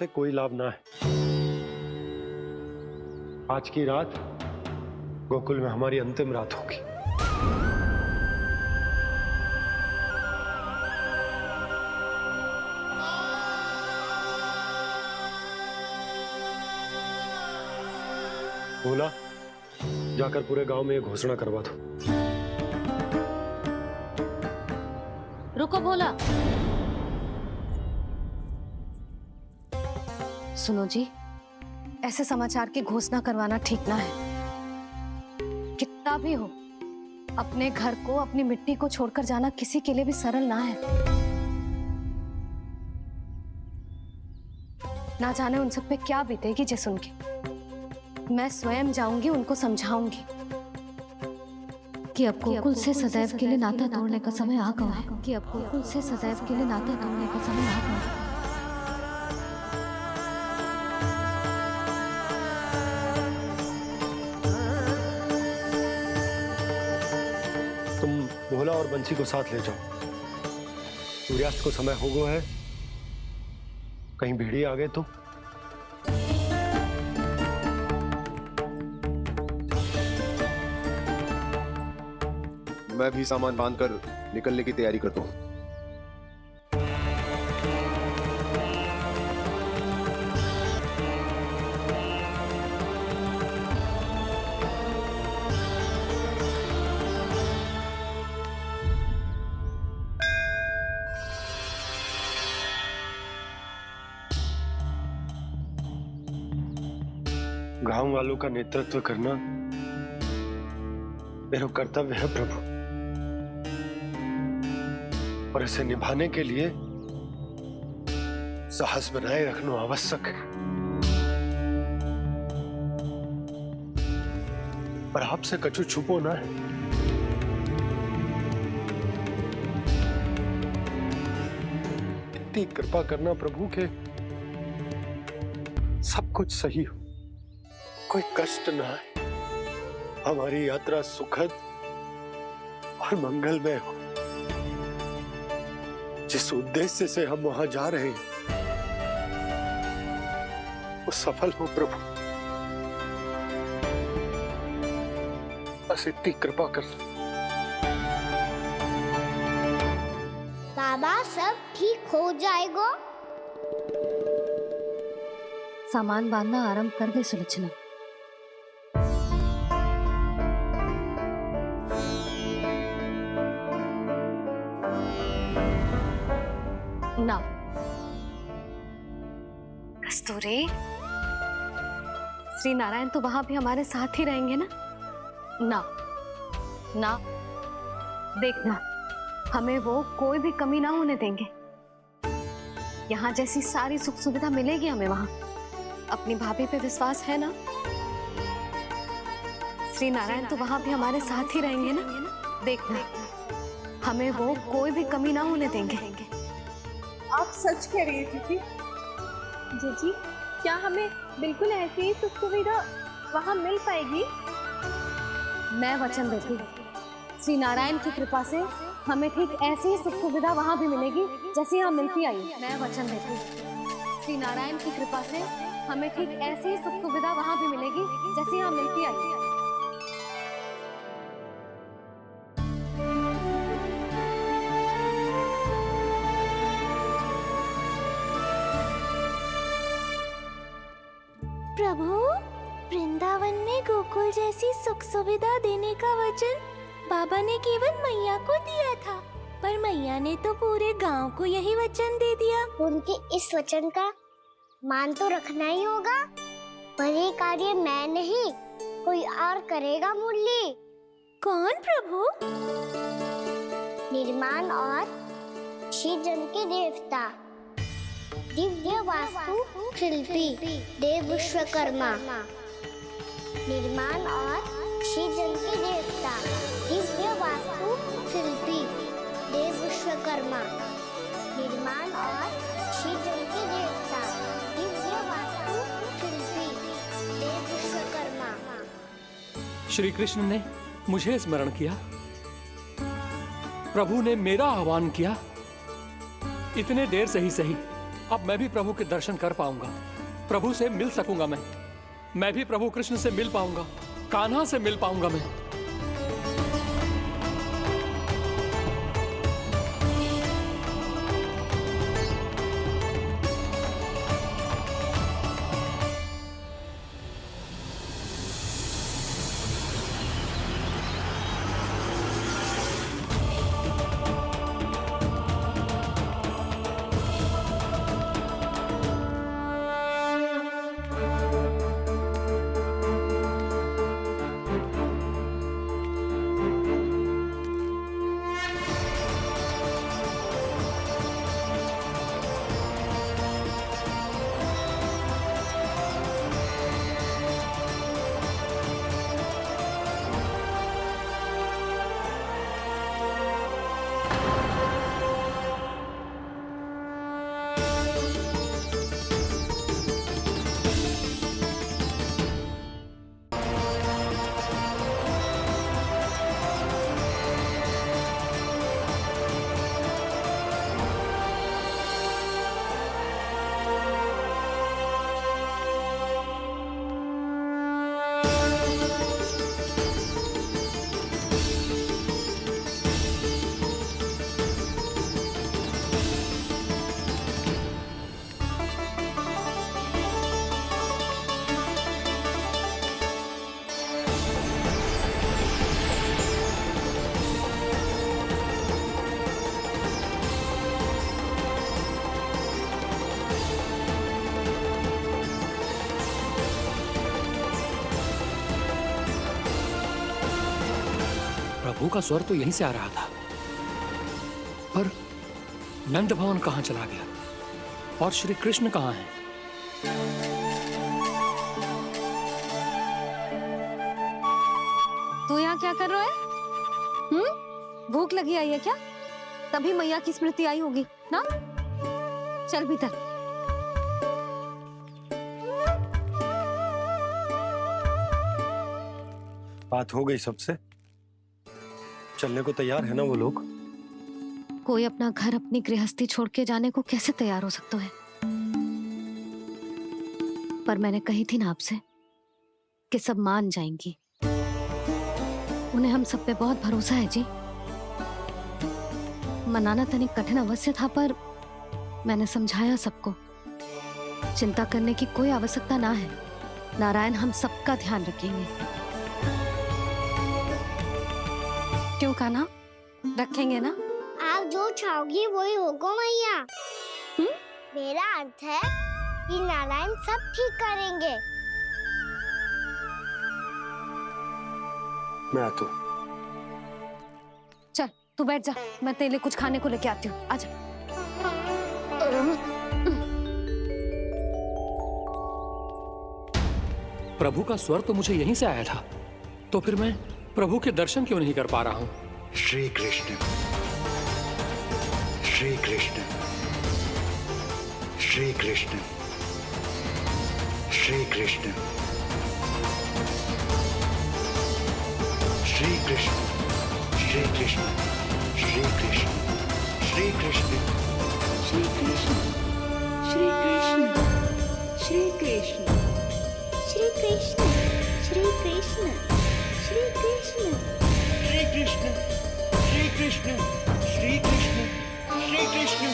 से कोई लाभ ना है। आज की रात गोकुल में हमारी अंतिम रात होगी। भोला, जाकर पूरे गांव में ये घोषणा करवा दो। रुको भोला। सुनो जी, ऐसे समाचार की घोषणा करवाना ठीक ना है। कितना भी हो, अपने घर को, अपनी मिट्टी को छोड़कर जाना किसी के लिए भी सरल ना है। ना जाने उन सब पे क्या बीतेगी जे सुन के। मैं स्वयं जाऊंगी, उनको समझाऊंगी कि अब गोकुल से सदैव के लिए नाता तोड़ने का समय आ गया है। कि अब गोकुल से सदैव के लिए नाता तोड़ने का समय आ गया है। तुम भोला और बंसी को साथ ले जाओ। सूर्यास्त को समय हो गया है, कहीं भेड़िए आ गए तो। मैं भी सामान बांधकर निकलने की तैयारी करता हूँ। गांव वालों का नेतृत्व करना मेरा कर्तव्य है प्रभु, और इसे निभाने के लिए साहस बनाए रखना आवश्यक है। पर आपसे कछु छुपो ना है। इतनी कृपा करना प्रभु के सब कुछ सही हो, कोई कष्ट ना है, हमारी यात्रा सुखद और मंगलमय हो। जिस उद्देश्य से हम वहां जा रहे हैं वो सफल हो प्रभु, बस इतनी कृपा कर। बाबा सब ठीक हो जाएगा। सामान बांधना आरंभ कर दे सुलोचना। ना कस्तूरी, श्री नारायण तो वहां भी हमारे साथ ही रहेंगे ना? ना ना, देखना, हमें वो कोई भी कमी ना होने देंगे। यहाँ जैसी सारी सुख सुविधा मिलेगी हमें वहां। अपनी भाभी पे विश्वास है ना? श्री नारायण तो वहां भी हमारे साथ ही रहेंगे ना? देखना, हमें वो कोई भी कमी ना होने देंगे। आप सच कह रही है दीदी। जीजी, क्या हमें बिल्कुल ऐसी ही सुख सुविधा वहाँ मिल पाएगी? मैं वचन देती हूँ, श्री नारायण की कृपा से हमें ठीक ऐसी ही सुख सुविधा वहाँ भी मिलेगी जैसी यहाँ मिलती आई। मैं वचन देती हूँ, श्री नारायण की कृपा से हमें ठीक ऐसी ही सुख सुविधा वहाँ भी मिलेगी जैसी यहाँ मिलती आई। प्रभु, वृंदावन में गोकुल जैसी सुख सुविधा देने का वचन बाबा ने केवल मैया को दिया था, पर मैया ने तो पूरे गांव को यही वचन दे दिया। उनके इस वचन का मान तो रखना ही होगा, पर ये कार्य मैं नहीं, कोई और करेगा। मुरली कौन प्रभु? निर्माण और सृजन के देवता, दिव्य वास्तु शिल्पी देव विश्वकर्मा। निर्माण और सृजन के देवता, दिव्य वास्तु शिल्पी देव विश्वकर्मा। निर्माण और सृजन के देवता, दिव्य वास्तु शिल्पी देव विश्वकर्मा। श्री कृष्ण ने मुझे स्मरण किया, प्रभु ने मेरा आह्वान किया। इतने देर से ही सही, अब मैं भी प्रभु के दर्शन कर पाऊंगा, प्रभु से मिल सकूंगा। मैं भी प्रभु कृष्ण से मिल पाऊंगा, कान्हा से मिल पाऊंगा मैं। प्रभु का स्वर तो यहीं से आ रहा था, पर नंद भवन कहां चला गया और श्री कृष्ण कहां है? तू यहाँ क्या कर रहा है? भूख लगी आई है क्या? तभी मैया की स्मृति आई होगी ना? चल भीतर। बात हो गई सबसे? चलने को तैयार है ना वो लोग? कोई अपना घर, अपनी गृहस्थी छोड़ के जाने को कैसे तैयार हो सकता है? पर मैंने कही थी ना आपसे कि सब मान जाएंगी। उन्हें हम सब पे बहुत भरोसा है जी। मनाना तनिक कठिन अवश्य था, पर मैंने समझाया सबको। चिंता करने की कोई आवश्यकता ना है। नारायण हम सबका ध्यान रखेंगे। क्यों कान्हा, रखेंगे ना? आप जो चाहोगी वही होगा मैया। मेरा अर्थ है कि नारायण सब ठीक करेंगे। मैं आता हूँ। चल तू बैठ जा, मैं तेरे लिए कुछ खाने को लेके आती हूँ। आजा। प्रभु का स्वर तो मुझे यहीं से आया था, तो फिर मैं प्रभु के दर्शन क्यों नहीं कर पा रहा हूँ? श्री कृष्ण, श्री कृष्ण, श्री कृष्ण, श्री कृष्ण, श्री कृष्ण, श्री कृष्ण, श्री कृष्ण, श्री कृष्ण, श्री कृष्ण, श्री कृष्ण, श्री कृष्ण, श्री कृष्ण, श्री कृष्ण, श्री कृष्ण, श्री कृष्ण, श्री कृष्ण, श्री कृष्ण, श्री कृष्ण।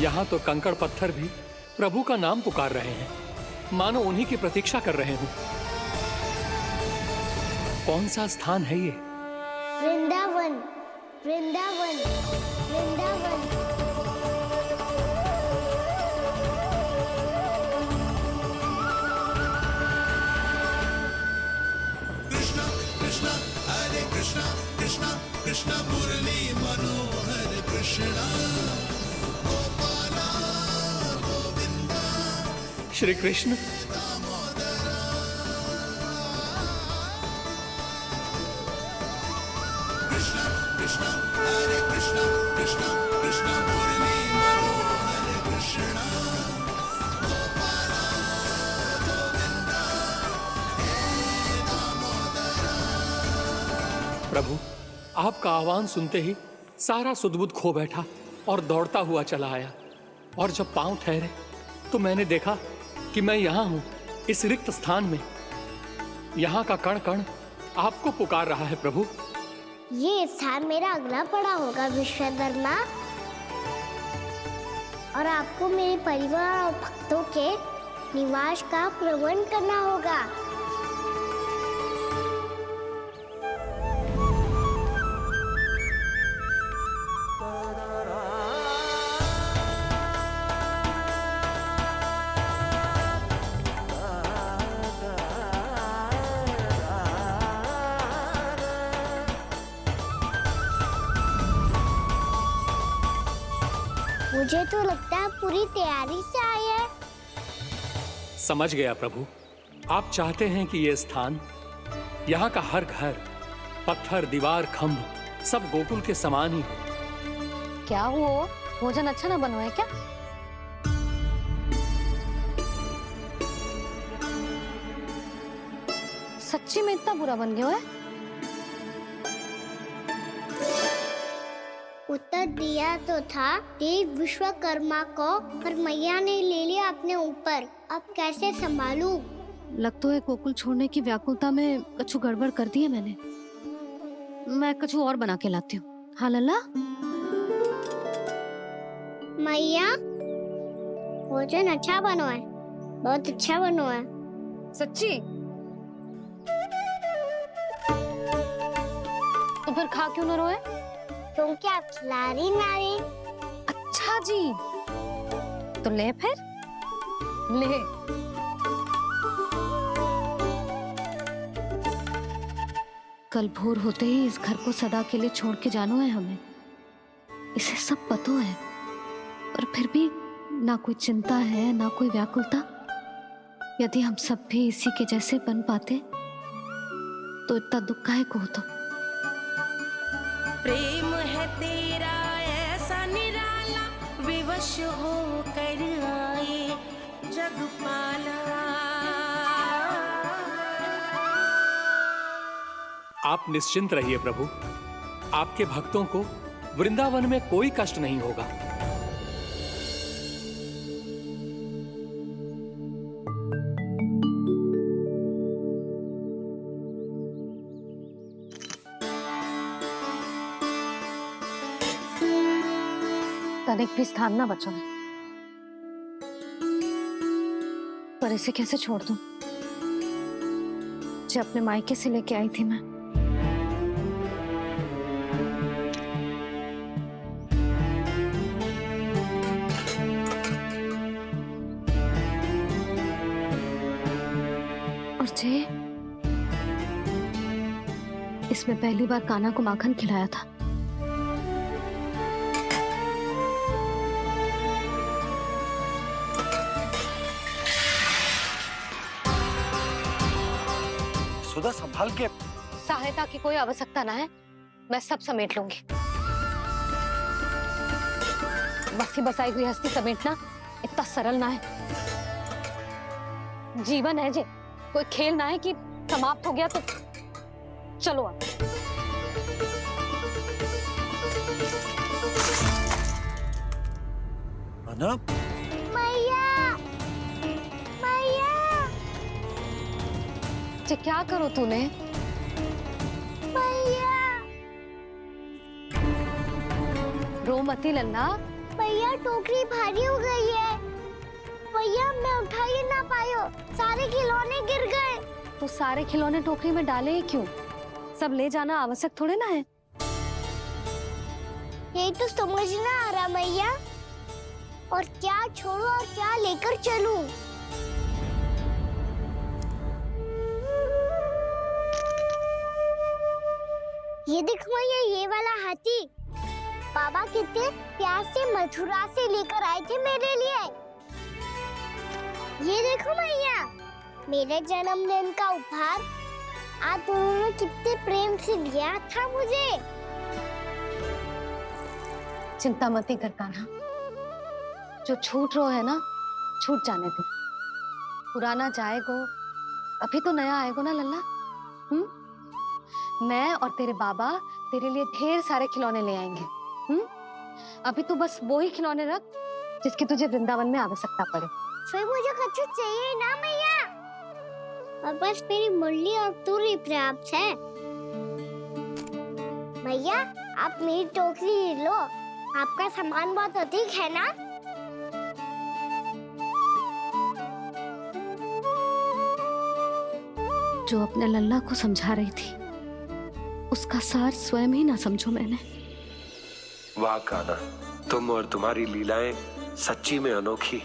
यहाँ तो कंकड़ पत्थर भी प्रभु का नाम पुकार रहे हैं, मानो उन्हीं की प्रतीक्षा कर रहे हैं। कौन सा स्थान है ये? वृंदावन, वृंदावन, वृंदावन। कृष्णा कृष्णा हरे कृष्णा, कृष्णा कृष्णा मुरली मनोहर कृष्णा, गोपाला गोविंदा। श्री कृष्ण, कृष्णा कृष्णा हरे कृष्णा, कृष्णा कृष्णा मुरली मनोहर कृष्णा, गोपाला गोविंदा। प्रभु, आपका आह्वान सुनते ही सारा सुध-बुध खो बैठा और दौड़ता हुआ चला आया। और जब पांव ठहरे तो मैंने देखा कि मैं यहाँ हूँ, इस रिक्त स्थान में। यहाँ का कण कण आपको पुकार रहा है प्रभु। ये स्थान मेरा अगला पड़ा होगा विश्वकर्मा, और आपको मेरे परिवार और भक्तों के निवास का प्रबंध करना होगा। मुझे तो लगता है पूरी तैयारी से आए हैं। समझ गया प्रभु, आप चाहते हैं कि ये स्थान, यहाँ का हर घर, पत्थर, दीवार, खम्भ सब गोकुल के समान ही हो। क्या हुआ? भोजन अच्छा ना बना है क्या? सच्ची में इतना बुरा बन गया है? उत्तर दिया तो था देव विश्वकर्मा को, पर मैया ने ले लिया अपने ऊपर। अब कैसे संभालूं? लग तो है गोकुल छोड़ने की व्याकुलता में कछु गड़बड़ कर दी है मैंने। मैं कछु और बना के लाती हूँ। हाँ लल्ला? मैया, भोजन अच्छा बनो है, बहुत अच्छा बनो है। सच्ची? तो फिर खा क्यों न रोए? तुम क्या खिलाड़ी नारी? अच्छा जी, तो ले फिर ले। कल भोर होते ही इस घर को सदा के लिए छोड़ के जाना है हमें। इसे सब पता है, पर फिर भी ना कोई चिंता है ना कोई व्याकुलता। यदि हम सब भी इसी के जैसे बन पाते तो इतना दुख काहे को होता। प्रेम है तेरा ऐसा निराला, विवश हो कर आए जगपाला। आप निश्चिंत रहिए प्रभु, आपके भक्तों को वृंदावन में कोई कष्ट नहीं होगा। तनिक भी स्थान ना बचो, पर इसे कैसे छोड़ दूं? जो अपने मायके से लेके आई थी मैं। और जे इसमें पहली बार कान्हा को माखन खिलाया था। सुधा संभाल के। सहायता की कोई आवश्यकता ना है, मैं सब समेट लूंगी। बसी बसाई गृहस्थी समेटना इतना सरल ना है। जीवन है जे, कोई खेल ना है कि समाप्त हो गया तो चलो आप। अना? मैया, मैया। जे क्या करो तूने? मैया, रो मती लल्ला। मैया टोकरी भारी हो गई है। भैया मैं उठा ही ना पायो, सारे खिलौने गिर गए। तो सारे खिलौने टोकरी में डाले ही क्यों? सब ले जाना आवश्यक थोड़े ना है। यही तो समझ ना आ रहा मैया, और क्या छोड़ू और क्या लेकर चलूं? ये देखो मैया, ये वाला हाथी बाबा कितने प्यार से मथुरा से लेकर आए थे मेरे लिए। ये देखो मैया, मेरे जन्मदिन का उपहार आप दोनों ने कितने प्रेम से दिया था मुझे। चिंता मत कर कान्हा, जो छूट रो है ना, छूट जाने दे। पुराना जाएगो, अभी तो नया आएगो ना लल्ला। मैं और तेरे बाबा तेरे लिए ढेर सारे खिलौने ले आएंगे। अभी तू बस वो ही खिलौने रख जिसकी तुझे वृंदावन में आवश्यकता पड़े। फिर मुझे कुछ चाहिए ना मैया, और बस मेरी मुरली और तुरी पर्याप्त है। भैया आप मेरी टोकरी लो, आपका सामान बहुत अधिक है ना। जो अपने लल्ला को समझा रही थी उसका सार स्वयं ही ना समझो मैंने। वाह कान्हा, तुम और तुम्हारी लीलाएं सच्ची में अनोखी।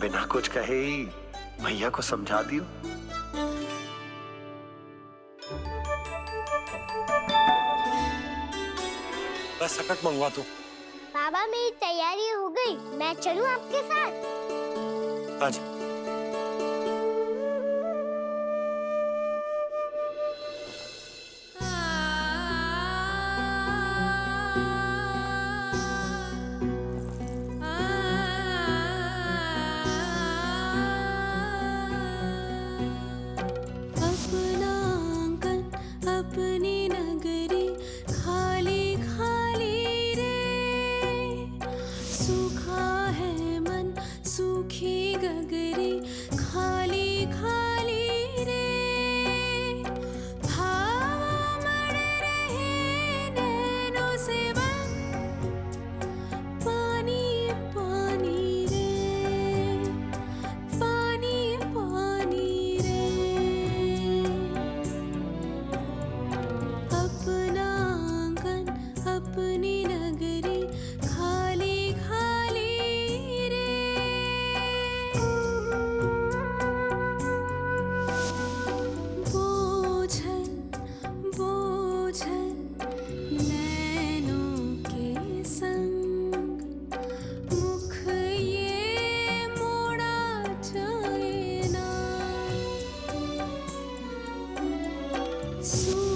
बिना कुछ कहे ही भैया को समझा दियो। बस सकट मंगवा दो। बाबा मेरी तैयारी हो गई, मैं चलूं आपके साथ? आजा। सू